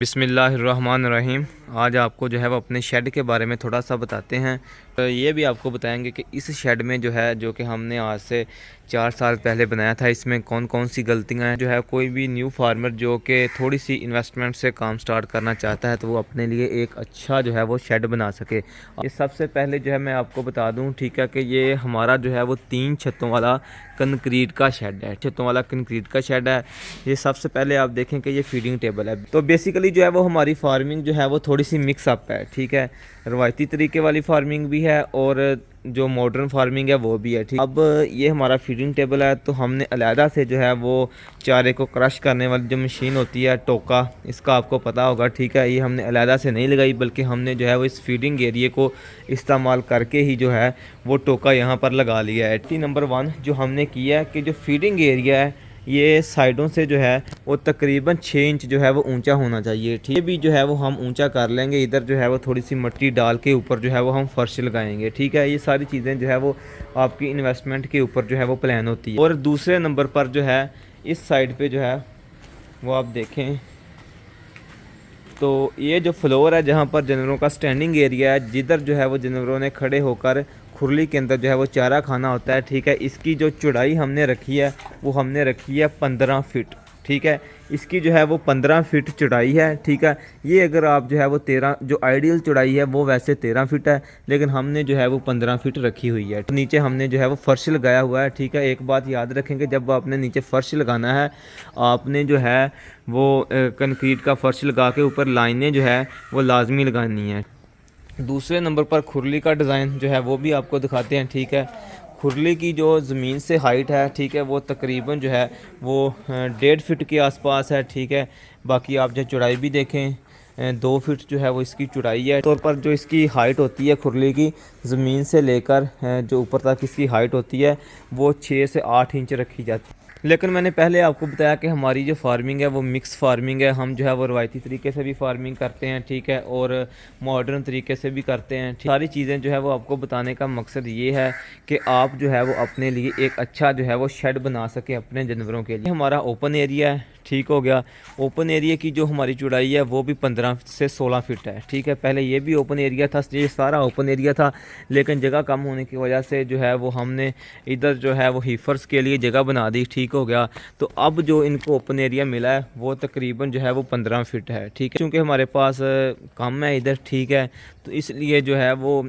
बिस्मिल्लाहिर्रहमानिर्रहीम। आज आपको जो है वो अपने शेड के बारे में थोड़ा सा बताते हैं। तो ये भी आपको बताएंगे कि इस शेड में जो है जो कि हमने आज से 4 साल पहले बनाया था, इसमें कौन कौन सी गलतियां हैं। जो है कोई भी न्यू फार्मर जो कि थोड़ी सी इन्वेस्टमेंट से काम स्टार्ट करना चाहता है तो वो अपने लिए एक अच्छा जो है वो शेड बना सके। ये सबसे पहले जो है मैं आपको बता दूं, ठीक है, कि ये हमारा जो है वो 3 छतों वाला कंक्रीट का शेड है। छतों वाला कंक्रीट का शेड है। ये सबसे पहले आप देखें कि ये फीडिंग टेबल है। तो बेसिकली जो है वो हमारी फार्मिंग जो है वो थोड़ी सी मिक्स अप है, ठीक है। रवायती तरीके वाली फार्मिंग भी है और जो मॉडर्न फार्मिंग है वो भी है, ठीक। अब ये हमारा फीडिंग टेबल है तो हमने अलहदा से जो है वो चारे को क्रश करने वाली जो मशीन होती है टोका, इसका आपको पता होगा, ठीक है। ये हमने अलहदा से नहीं लगाई बल्कि हमने जो है वो इस फीडिंग एरिए को इस्तेमाल करके ही जो है वो टोका यहाँ पर लगा लिया है। नंबर 1 जो हमने किया है कि जो फीडिंग एरिया है ये साइडों से जो है वो तकरीबन 6 इंच जो है वो ऊंचा होना चाहिए, ठीक है। भी जो है वो हम ऊंचा कर लेंगे। इधर जो है वो थोड़ी सी मिट्टी डाल के ऊपर जो है वो हम फर्श लगाएंगे, ठीक है। ये सारी चीज़ें जो है वो आपकी इन्वेस्टमेंट के ऊपर जो है वो प्लान होती है। और दूसरे नंबर पर जो है इस साइड पे जो है वो आप देखें तो ये जो फ्लोर है जहाँ पर जानवरों का स्टैंडिंग एरिया है, जिधर जो है वो जानवरों ने खड़े होकर खुरली के अंदर जो है वो चारा खाना होता है, ठीक है। इसकी जो चौड़ाई हमने रखी है वो हमने रखी है 15 फीट, ठीक है। इसकी जो है वो 15 फीट चौड़ाई है, ठीक है। ये अगर आप जो है वो 13 जो आइडियल चौड़ाई है वो वैसे 13 फीट है, लेकिन हमने जो है वो 15 फीट रखी हुई है। तो नीचे हमने जो है वो फर्श लगाया हुआ है, ठीक है। एक बात याद रखेंगे, जब आपने नीचे फर्श लगाना है आपने जो है वो कंक्रीट का फर्श लगा के ऊपर लाइनें जो है वो लाजमी लगानी है। दूसरे नंबर पर खुरली का डिज़ाइन जो है वो भी आपको दिखाते हैं, ठीक है। खुरली की जो ज़मीन से हाइट है, ठीक है, वो तकरीबन जो है वो 1.5 फीट के आसपास है, ठीक है। बाकी आप जो चौड़ाई भी देखें 2 फीट जो है वो इसकी चौड़ाई है। तौर पर जो इसकी हाइट होती है खुरली की ज़मीन से लेकर जो ऊपर तक इसकी हाइट होती है वो 6 से 8 इंच रखी जाती है। लेकिन मैंने पहले आपको बताया कि हमारी जो फार्मिंग है वो मिक्स फार्मिंग है। हम जो है वो रवायती तरीके से भी फार्मिंग करते हैं, ठीक है, और मॉडर्न तरीके से भी करते हैं। सारी चीज़ें जो है वो आपको बताने का मकसद ये है कि आप जो है वो अपने लिए एक अच्छा जो है वो शेड बना सकें अपने जानवरों के लिए। हमारा ओपन एरिया है, ठीक हो गया। ओपन एरिया की जो हमारी चौड़ाई है वो भी 15 से 16 फीट है, ठीक है। पहले ये भी ओपन एरिया था, ये सारा ओपन एरिया था, लेकिन जगह कम होने की वजह से जो है वो हमने इधर जो है वो हीफर्स के लिए जगह बना दी, ठीक हो गया। तो अब जो इनको ओपन एरिया मिला है वो तकरीबन जो है वो 15 फीट है, ठीक है। क्योंकि हमारे पास कम है इधर, ठीक है, तो इसलिए जो है वो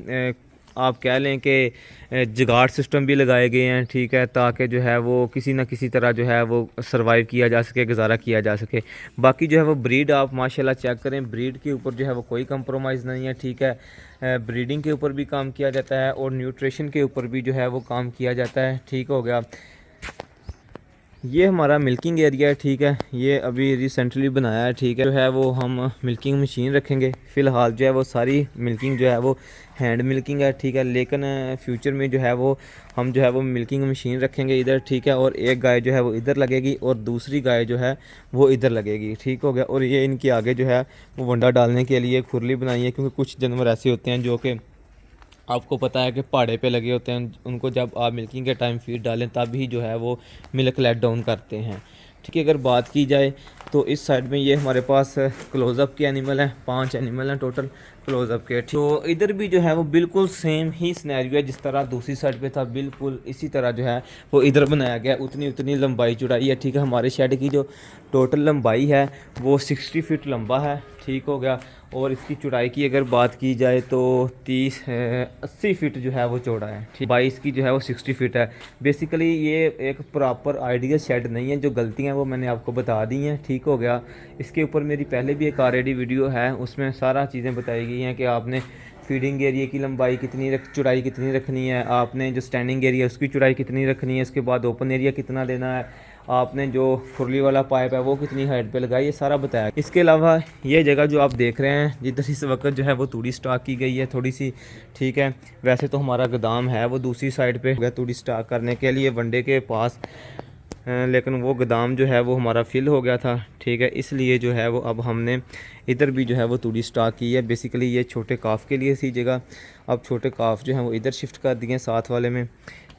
आप कह लें कि जुगाड़ सिस्टम भी लगाए गए हैं, ठीक है, ताकि जो है वो किसी ना किसी तरह जो है वो सरवाइव किया जा सके, गुजारा किया जा सके। बाकी जो है वो ब्रीड आप माशाल्लाह चेक करें, ब्रीड के ऊपर जो है वो कोई कंप्रोमाइज़ नहीं है, ठीक है। ब्रीडिंग के ऊपर भी काम किया जाता है और न्यूट्रिशन के ऊपर भी जो है वो काम किया जाता है, ठीक हो गया। ये हमारा मिल्किंग एरिया है, ठीक है। ये अभी रिसेंटली बनाया है, ठीक है। जो है वो हम मिल्किंग मशीन रखेंगे। फ़िलहाल जो है वो सारी मिल्किंग जो है वो हैंड मिल्किंग है, ठीक है, लेकिन फ्यूचर में जो है वो हम जो है वो मिल्किंग मशीन रखेंगे इधर, ठीक है। और एक गाय जो है वो इधर लगेगी और दूसरी गाय जो है वो इधर लगेगी, ठीक हो गया। और ये इनके आगे जो है वो वंडा डालने के लिए खुरली बनाई है, क्योंकि कुछ जानवर ऐसे होते हैं जो कि आपको पता है कि पहाड़े पे लगे होते हैं, उनको जब आप मिल्किंग के टाइम फीड डालें तब ही जो है वो मिल्क लेट डाउन करते हैं, ठीक है। अगर बात की जाए तो इस साइड में ये हमारे पास क्लोज़अप के एनिमल हैं, 5 एनिमल हैं टोटल क्लोज़अप के। तो इधर भी जो है वो बिल्कुल सेम ही सिनेरियो है जिस तरह दूसरी साइड पे था, बिल्कुल इसी तरह जो है वो इधर बनाया गया। उतनी लंबाई चौड़ाई है, ठीक है। हमारे शेड की जो टोटल लंबाई है वो 60 फीट लंबा है, ठीक हो गया। और इसकी चौड़ाई की अगर बात की जाए तो 80 फीट जो है वो चौड़ा है, ठीक। 22 की जो है वो 60 फीट है। बेसिकली ये एक प्रॉपर आइडियल शेड नहीं है। जो गलतियां वो मैंने आपको बता दी हैं, ठीक हो गया। इसके ऊपर मेरी पहले भी एक ऑलरेडी वीडियो है, उसमें सारा चीज़ें बताई गई हैं कि आपने फीडिंग एरिया की लंबाई कितनी चौड़ाई कितनी रखनी है, आपने जो स्टैंडिंग एरिया उसकी चौड़ाई कितनी रखनी है, इसके बाद ओपन एरिया कितना देना है, आपने जो खुरली वाला पाइप है वो कितनी हाइट पे लगाई, ये सारा बताया। इसके अलावा ये जगह जो आप देख रहे हैं जिधर इस वक्त जो है वो तूड़ी स्टॉक की गई है थोड़ी सी, ठीक है। वैसे तो हमारा गोदाम है वो दूसरी साइड पे गया तूड़ी स्टॉक करने के लिए वनडे के पास, लेकिन वो गोदाम जो है वो हमारा फिल हो गया था, ठीक है। इसलिए जो है वो अब हमने इधर भी जो है वो तूड़ी स्टॉक की है। बेसिकली ये छोटे काफ के लिए थी जगह, अब छोटे काफ जो है वो इधर शिफ्ट कर दिए साथ वाले में।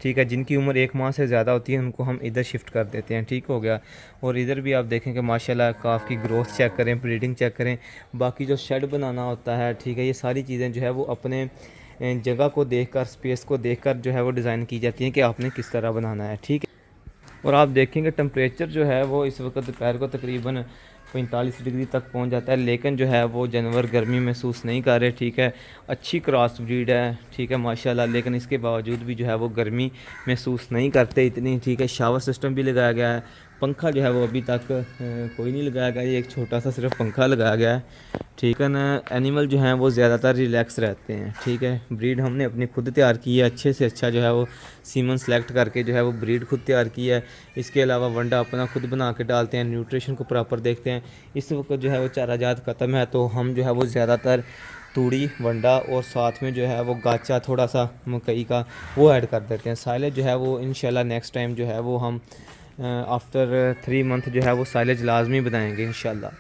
ठीक है। जिनकी उम्र 1 माह से ज़्यादा होती है उनको हम इधर शिफ्ट कर देते हैं, ठीक हो गया। और इधर भी आप देखें कि माशाल्लाह काफ की ग्रोथ चेक करें, ब्रीडिंग चेक करें, बाकी जो शेड बनाना होता है, ठीक है, ये सारी चीज़ें जो है वो अपने जगह को देखकर, स्पेस को देखकर जो है वो डिज़ाइन की जाती हैं कि आपने किस तरह बनाना है, ठीक है। और आप देखेंगे टेम्परेचर जो है वो इस वक्त दोपहर को तकरीबन 45 डिग्री तक पहुंच जाता है, लेकिन जो है वो जानवर गर्मी महसूस नहीं कर रहे, ठीक है। अच्छी क्रॉस ब्रीड है, ठीक है माशाल्लाह, लेकिन इसके बावजूद भी जो है वो गर्मी महसूस नहीं करते इतनी, ठीक है। शावर सिस्टम भी लगाया गया है, पंखा जो है वो अभी तक कोई नहीं लगाया गया, ये एक छोटा सा सिर्फ पंखा लगाया गया है, ठीक है ना। एनिमल जो हैं वो ज़्यादातर रिलैक्स रहते हैं, ठीक है। ब्रीड हमने अपनी खुद तैयार की है, अच्छे से अच्छा जो है वो सीमन सेलेक्ट करके जो है वो ब्रीड खुद तैयार की है। इसके अलावा वंडा अपना खुद बना के डालते हैं, न्यूट्रिशन को प्रॉपर देखते हैं। इस वक्त जो है वो चारा जात ख़त्म है, तो हम जो है वो ज़्यादातर तूड़ी, वंडा और साथ में जो है वो गाचा थोड़ा सा मकई का वो ऐड कर देते हैं। साइलेज जो है वो इंशाल्लाह नेक्स्ट टाइम जो है वो हम आफ्टर 3 मंथ जो है वो साइलेज लाजमी बनाएंगे इंशाल्लाह,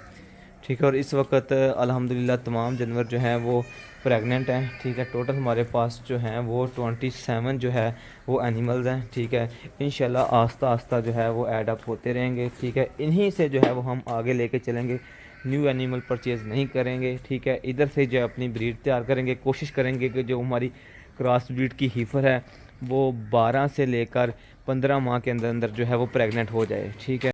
ठीक है। और इस वक्त अल्हम्दुलिल्लाह तमाम जानवर जो हैं वो प्रेग्नेंट हैं, ठीक है। टोटल हमारे पास जो हैं वो 27 जो है वो एनिमल्स हैं, ठीक है। इंशाल्लाह आस्ता आस्ता जो है वो ऐड अप होते रहेंगे, ठीक है। इन्हीं से जो है वो हम आगे लेके चलेंगे, न्यू एनिमल परचेज़ नहीं करेंगे, ठीक है। इधर से जो अपनी ब्रीड तैयार करेंगे, कोशिश करेंगे कि जो हमारी क्रॉस ब्रीड की हीफर है वो 12 से लेकर 15 माह के अंदर अंदर जो है वो प्रेग्नेंट हो जाए, ठीक है।